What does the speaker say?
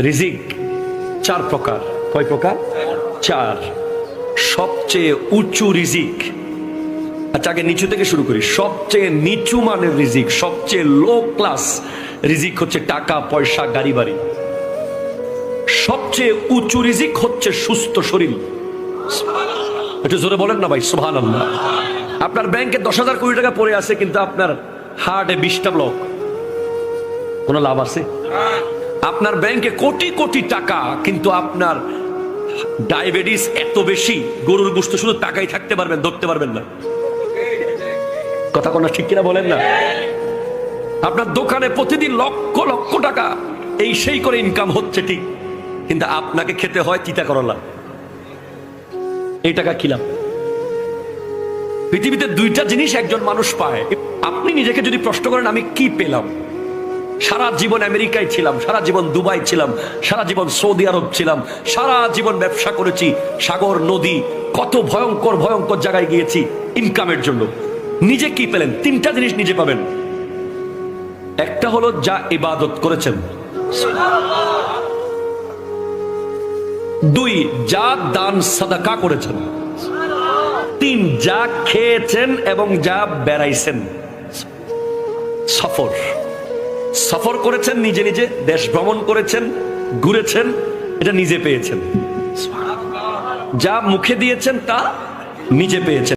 রিজিক চার প্রকার। কয় প্রকার? চার। সবচেয়ে উঁচু রিজিক, আচ্ছা আগে নিচু থেকে শুরু করি। সবচেয়ে নিচু মানের রিজিক, সবচেয়ে লো ক্লাস রিজিক হচ্ছে টাকা পয়সা গাড়ি বাড়ি। সবচেয়ে উঁচু রিজিক হচ্ছে সুস্থ শরীর। একটু জোরে বলেন না ভাই সুবহানাল্লাহ। আপনার ব্যাংকে 10,000 কোটি টাকা পড়ে আছে, কিন্তু আপনার হার্টে 20টা ব্লক, কোনো লাভ আছে? আপনার ব্যাংকে কোটি কোটি টাকা, কিন্তু আপনার ডায়াবেটিস এত বেশি, গরুর গোশত শুধু টাকাই থাকতে পারবেন, ধরতে পারবেন না। কথা কোন ঠিক কিনা বলেন না? আপনার দোকানে প্রতিদিন লক্ষ লক্ষ টাকা এই সেই করে ইনকাম হচ্ছে ঠিক, কিন্তু আপনাকে খেতে হয় তিতা করলা। এই টাকা খিলাম। পৃথিবীতে দুইটা জিনিস একজন মানুষ পায়। আপনি নিজেকে যদি প্রশ্ন করেন আমি কি পেলাম, সারা জীবন আমেরিকায় ছিলাম, সারা জীবন দুবাই ছিলাম, সারা জীবন সৌদি আরব ছিলাম, সারা জীবন ব্যবসা করেছি, সাগর নদী কত ভয়ঙ্কর ভয়ঙ্কর জায়গায় গিয়েছি ইনকামের জন্য। নিজে কি পেলেন? তিনটা জিনিস নিজে পাবেন। একটা হলো যা ইবাদত করেছেন, দুই যা দান সাদাকা করেছেন, তিন যা খেয়েছেন এবং যা বেড়াইছেন। সফর সফর করেছেন, নিজে নিজে দেশ ভ্রমণ করেছেন, ঘুরেছেন, এটা নিজে পেয়েছেন। যা মুখে দিয়েছেন তা নিজে পেয়েছেন।